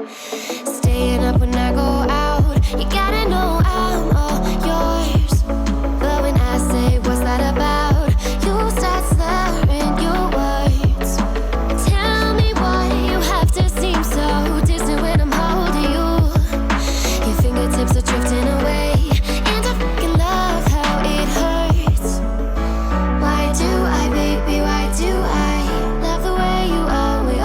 Staying up when I go out, you gotta know I'm all yours. But when I say what's that about, you start slurring your words. Tell me why you have to seem so distant when I'm holding you. Your fingertips are drifting away, and I fucking love how it hurts. Why do I, baby, why do I love the way you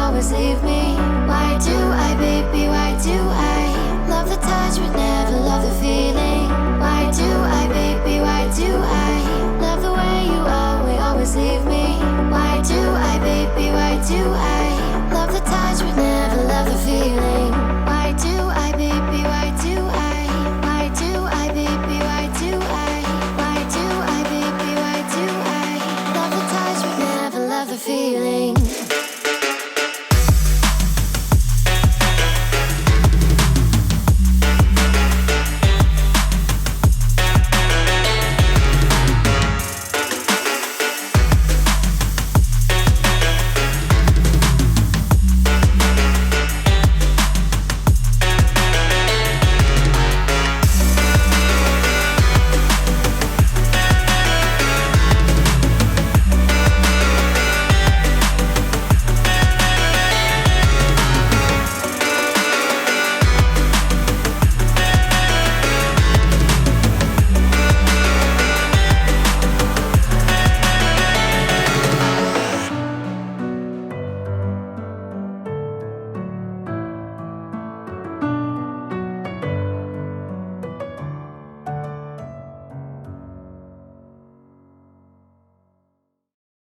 always leave me? Why do I, baby, why do I love the touch but never love the feeling? Why do I, baby, why do I love the way you always leave me? Why do I, baby, why do I love the touch but never love the feeling? Why do I, baby, why do why do I, baby, why do why do I, baby, why do I love the touch but never love the feeling?